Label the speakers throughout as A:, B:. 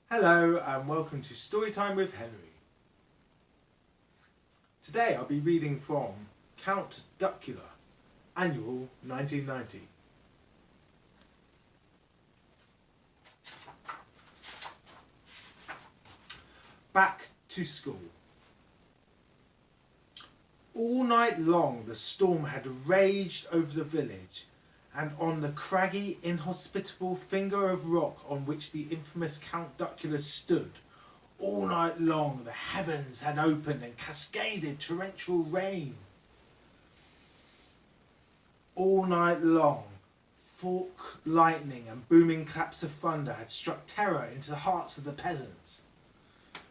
A: Hello and welcome to Storytime with Henry. Today I'll be reading from Count Duckula, Annual 1990. Back to school. All night long the storm had raged over the village, and on the craggy, inhospitable finger of rock on which the infamous Count Duckula stood, all night long the heavens had opened and cascaded torrential rain. All night long, fork lightning and booming claps of thunder had struck terror into the hearts of the peasants,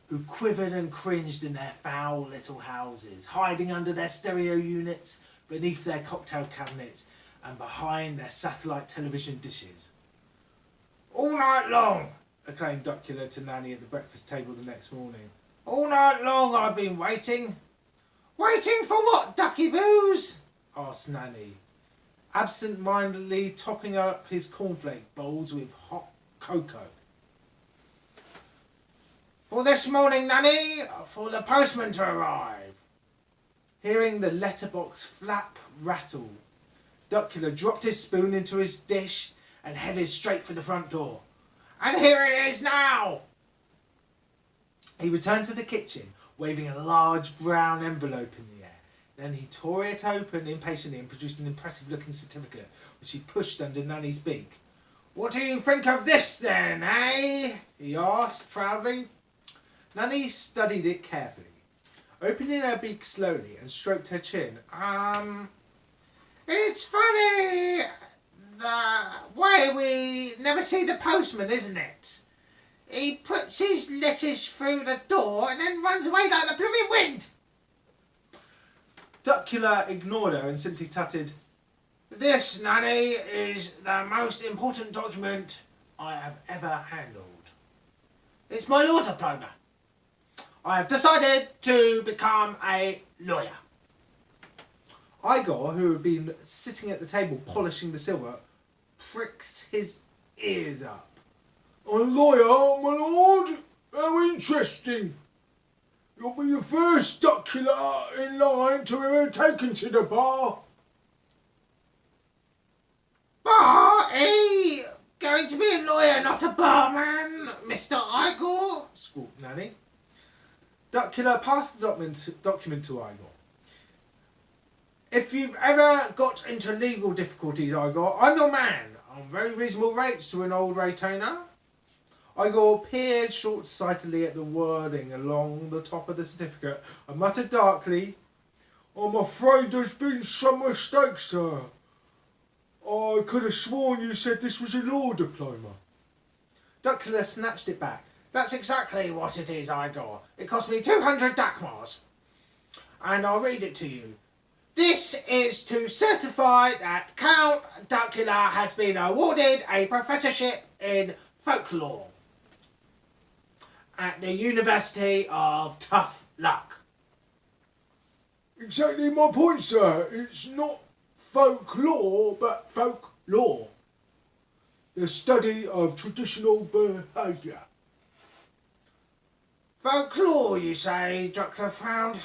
A: who quivered and cringed in their foul little houses, hiding under their stereo units, beneath their cocktail cabinets, and behind their satellite television dishes. "All night long," acclaimed Duckula to Nanny at the breakfast table the next morning. "All night long I've been waiting." "Waiting for what, Ducky Boos?" asked Nanny, absent-mindedly topping up his cornflake bowls with hot cocoa. "For this morning, Nanny, for the postman to arrive." Hearing the letterbox flap rattle, Duckula dropped his spoon into his dish and headed straight for the front door. "And here it is now!" He returned to the kitchen, waving a large brown envelope in the air. Then he tore it open impatiently and produced an impressive-looking certificate, which he pushed under Nanny's beak. "What do you think of this, then, eh?" he asked proudly. Nanny studied it carefully, opening her beak slowly and stroked her chin. It's funny the way we never see the postman, isn't it? He puts his letters through the door and then runs away like the blooming wind." Duckula ignored her and simply tutted, "This, Nanny, is the most important document I have ever handled. It's my law diploma. I have decided to become a lawyer." Igor, who had been sitting at the table polishing the silver, pricked his ears up. "A lawyer, my lord? How interesting. You'll be the first Duckula in line to ever taken to the bar." "Bar, eh? Going to be a lawyer, not a barman, Mr. Igor?" squawked Nanny. Duckula passed the document to Igor. "If you've ever got into legal difficulties, Igor, I'm your man, on very reasonable rates to an old retainer." Igor peered short-sightedly at the wording along the top of the certificate and muttered darkly, "I'm afraid there's been some mistake, sir. I could have sworn you said this was a law diploma." Duckula snatched it back. "That's exactly what it is, Igor. It cost me 200 dakmars. And I'll read it to you. This is to certify that Count Duckula has been awarded a professorship in folklore at the University of Tough Luck." "Exactly my point, sir. It's not folklore, but folklore. The study of traditional behaviour." "Folklore, you say?" Duckula frowned.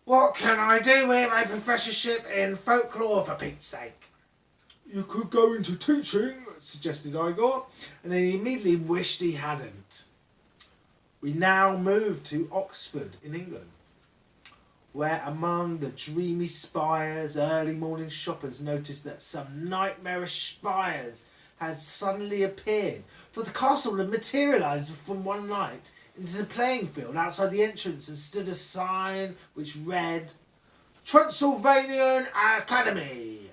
A: "What can I do with a professorship in folklore, for Pete's sake?" "You could go into teaching," suggested Igor, and then he immediately wished he hadn't. We now moved to Oxford in England, where among the dreamy spires early morning shoppers noticed that some nightmarish spires had suddenly appeared, for the castle had materialised from one night into the playing field outside the entrance and stood a sign which read, "Transylvanian Academy,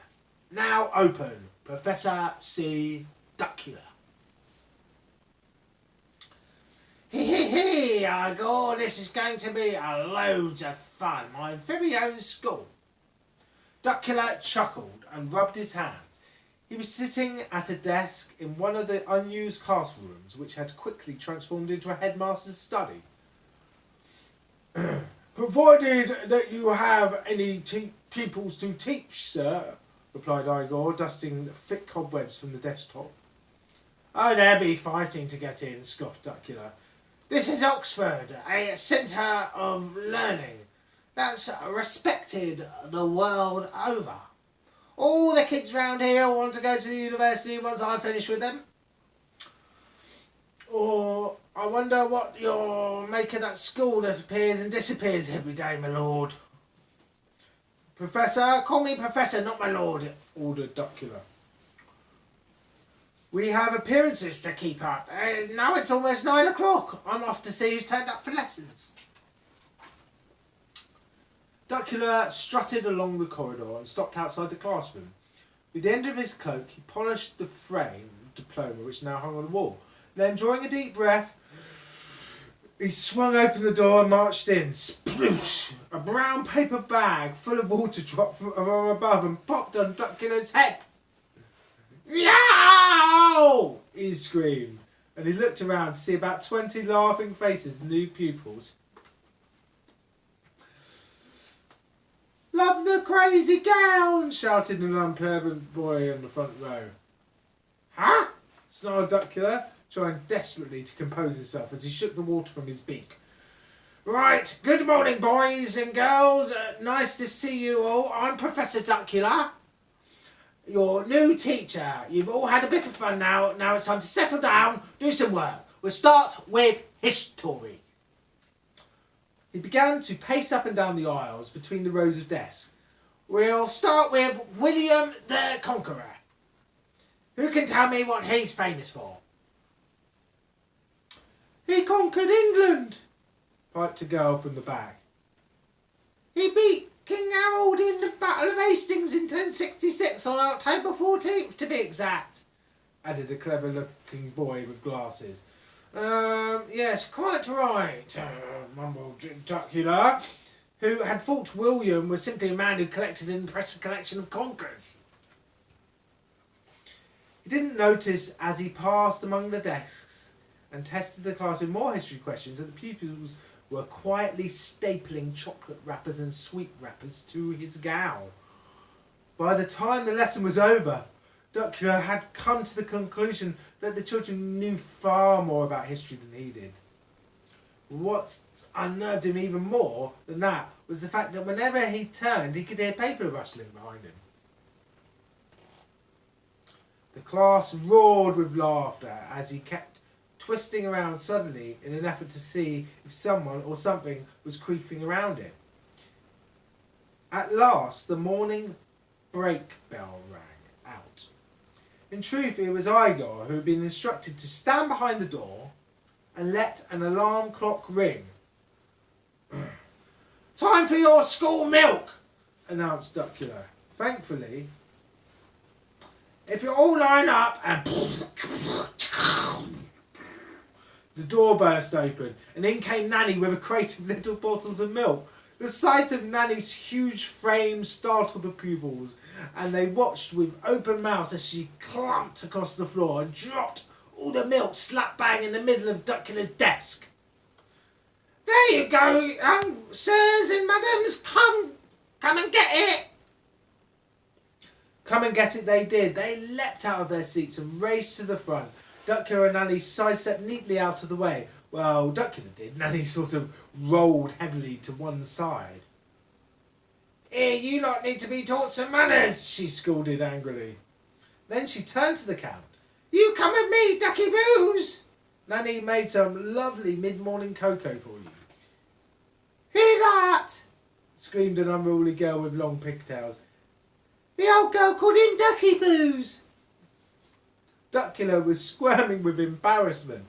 A: now open, Professor C. Duckula." "Hee, Igor, this is going to be a load of fun, my very own school." Duckula chuckled and rubbed his hands. He was sitting at a desk in one of the unused castle rooms, which had quickly transformed into a headmaster's study. "Provided that you have any pupils to teach, sir," replied Igor, dusting thick cobwebs from the desktop. Oh, they'll be fighting to get in, scoffed Duckula. This is Oxford, a centre of learning that's respected the world over. All the kids round here want to go to the university once I finish with them. Or I wonder what you'll make of that school that appears and disappears every day, my lord. Professor, call me Professor, not my lord, ordered Duckula. We have appearances to keep up. Now it's almost 9 o'clock. I'm off to see who's turned up for lessons. Duckula strutted along the corridor and stopped outside the classroom. With the end of his cloak, he polished the frame diploma which now hung on the wall. Then, drawing a deep breath, he swung open the door and marched in. Sploosh! A brown paper bag full of water dropped from above and popped on Duckula's head. Yow! He screamed, and he looked around to see about 20 laughing faces and new pupils. Love the crazy gown! Shouted an unobservant boy on the front row. Huh? Snarled Duckula, trying desperately to compose himself as he shook the water from his beak. Right, good morning, boys and girls. Nice to see you all. I'm Professor Duckula, your new teacher. You've all had a bit of fun now. Now it's time to settle down, do some work. We'll start with history. He began to pace up and down the aisles between the rows of desks. We'll start with William the Conqueror. Who can tell me what he's famous for? He conquered England, piped a girl from the back. He beat King Harold in the Battle of Hastings in 1066 on October 14th, to be exact, added a clever-looking boy with glasses. Yes, quite right, mumbled Duckula, who had thought William was simply a man who collected an impressive collection of conquerors. He didn't notice as he passed among the desks and tested the class with more history questions that the pupils were quietly stapling chocolate wrappers and sweet wrappers to his gown. By the time the lesson was over, Duckula had come to the conclusion that the children knew far more about history than he did. What unnerved him even more than that was the fact that whenever he turned, he could hear paper rustling behind him. The class roared with laughter as he kept twisting around suddenly in an effort to see if someone or something was creeping around him. At last, the morning break bell rang out. In truth, it was Igor who had been instructed to stand behind the door and let an alarm clock ring. Time for your school milk, announced Duckula. Thankfully, if you all line up and... The door burst open, and in came Nanny with a crate of little bottles of milk. The sight of Nanny's huge frame startled the pupils, and they watched with open mouths as she clumped across the floor and dropped all the milk slap bang in the middle of Duckula's desk. There you go, sirs and madams, come and get it. Come and get it they did. They leapt out of their seats and raced to the front. Duckula and Nanny sidestepped neatly out of the way. Well, Duckula did. Nanny sort of rolled heavily to one side. Here, you lot need to be taught some manners, she scolded angrily. Then she turned to the Count. You come with me, Ducky Boos. Nanny made some lovely mid-morning cocoa for you. Hear that? Screamed an unruly girl with long pigtails. The old girl called him Ducky Boos. Duckula was squirming with embarrassment.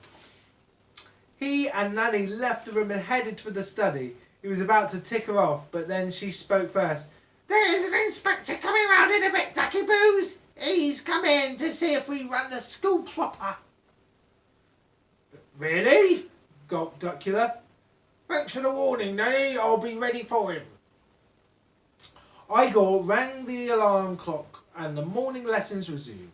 A: He and Nanny left the room and headed for the study. He was about to tick her off, but then she spoke first. There's an inspector coming round in a bit, Ducky Boos. He's come in to see if we run the school proper. Really? Gulped Duckula. Thanks for the warning, Nanny. I'll be ready for him. Igor rang the alarm clock and the morning lessons resumed.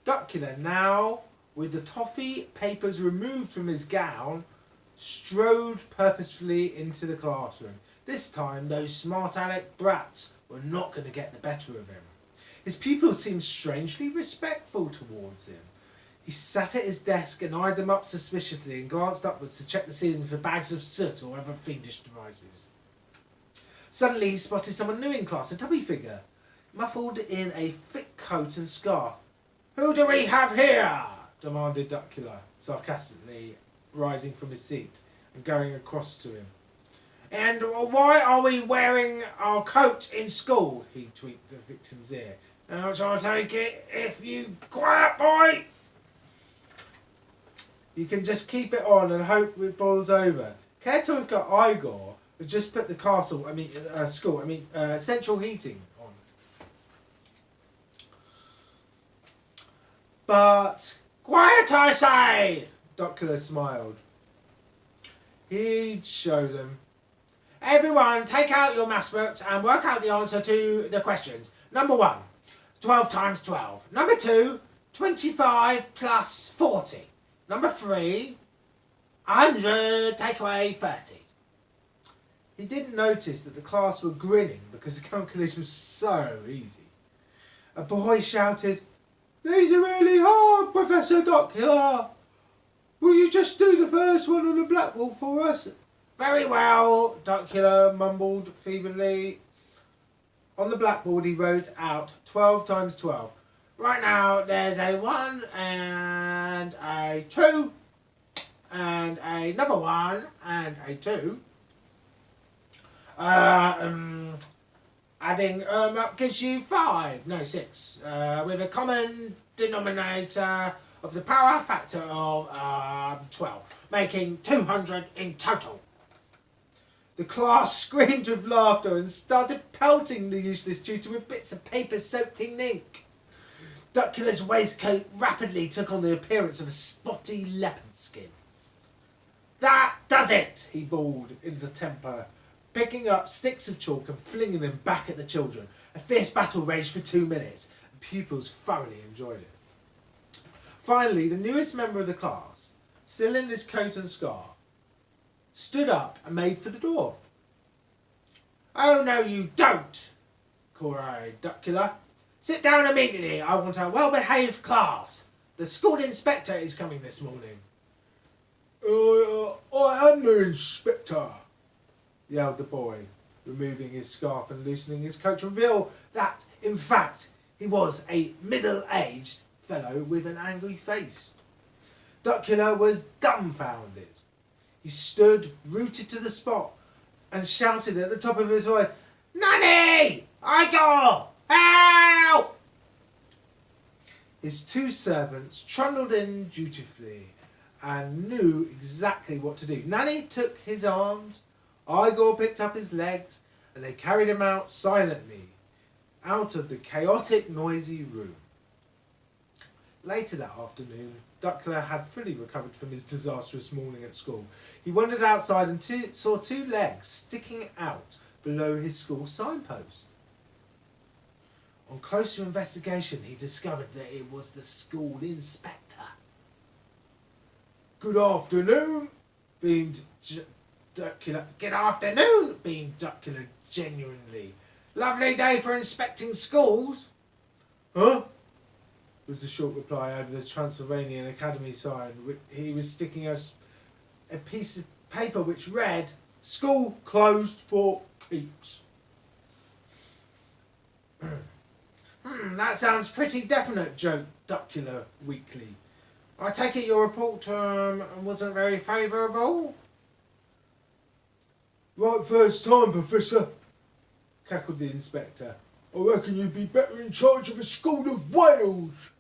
A: Duckula, now with the toffee papers removed from his gown, strode purposefully into the classroom. This time, those smart aleck brats were not going to get the better of him. His pupils seemed strangely respectful towards him. He sat at his desk and eyed them up suspiciously and glanced upwards to check the ceiling for bags of soot or other fiendish devices. Suddenly he spotted someone new in class, a tubby figure, muffled in a thick coat and scarf. "Who do we have here?" demanded Duckula, sarcastically, rising from his seat and going across to him. "And why are we wearing our coat in school?" he tweaked the victim's ear. "I'll try to take it if you... Quiet, boy!" "You can just keep it on and hope it boils over." Caretaker Igor had just put the central heating on. But... "Quiet, I say!" Duckula smiled. He'd show them. "Everyone, take out your maths books and work out the answer to the questions. Number 1, 12 times 12. Number 2, 25 plus 40. Number 3, 100 take away 30. He didn't notice that the class were grinning because the calculation was so easy. A boy shouted, "These are really hard, Professor Duckula. Will you just do the first one on the blackboard for us?" "Very well," Duckula mumbled feebly. On the blackboard he wrote out 12 times 12. "Right now there's a 1 and a 2 and another 1 and a 2. Adding up gives you 5, no 6, with a common denominator of the power factor of 12, making 200 in total." The class screamed with laughter and started pelting the useless tutor with bits of paper soaked in ink. Duckula's waistcoat rapidly took on the appearance of a spotty leopard skin. "That does it," he bawled in a temper, picking up sticks of chalk and flinging them back at the children. A fierce battle raged for 2 minutes, and pupils thoroughly enjoyed it. Finally, the newest member of the class, still in his coat and scarf, stood up and made for the door. "Oh, no, you don't," cried Duckula. "Sit down immediately. I want a well-behaved class. The school inspector is coming this morning." I am the inspector," yelled the boy, removing his scarf and loosening his coat to reveal that, in fact, he was a middle-aged fellow with an angry face. Duckula was dumbfounded. He stood rooted to the spot and shouted at the top of his voice, "Nanny! Igor! Help!" His 2 servants trundled in dutifully and knew exactly what to do. Nanny took his arms, Igor picked up his legs, and they carried him out silently, out of the chaotic, noisy room. Later that afternoon, Duckula had fully recovered from his disastrous morning at school. He wandered outside and saw 2 legs sticking out below his school signpost. On closer investigation, he discovered that it was the school inspector. "Good afternoon," beamed Duckula. "Good afternoon," beamed Duckula genuinely. "Lovely day for inspecting schools." "Huh?" was the short reply over the Transylvanian Academy sign. He was sticking a piece of paper which read, "School closed for keeps." That sounds pretty definite," joked Duckula weakly. "I take it your report wasn't very favourable?" "Right first time, Professor," cackled the inspector. "I reckon you'd be better in charge of a school of Wales."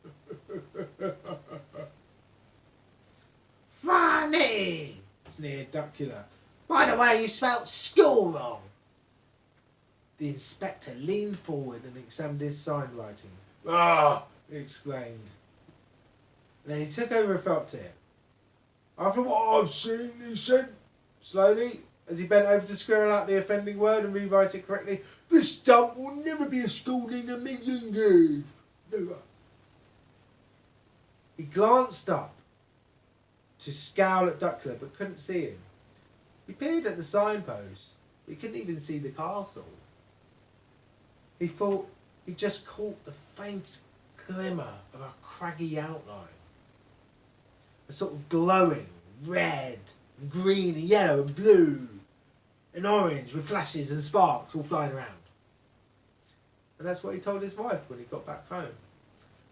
A: "Funny," sneered Duckula. "By the way, you spelt school wrong." The inspector leaned forward and examined his sign writing. "Ah!" he exclaimed. And then he took over a felt tip. "After what I've seen," he said slowly, as he bent over to scribble out the offending word and rewrite it correctly, "this dump will never be a school in a million years. Never." He glanced up to scowl at Duckula, but couldn't see him. He peered at the signpost, but he couldn't even see the castle. He thought he just caught the faint glimmer of a craggy outline. a sort of glowing red and green and yellow and blue and orange with flashes and sparks all flying around. And that's what he told his wife when he got back home.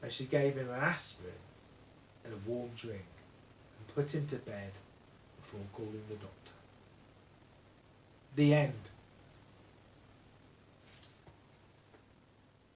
A: And she gave him an aspirin and a warm drink and put him to bed before calling the doctor. The end.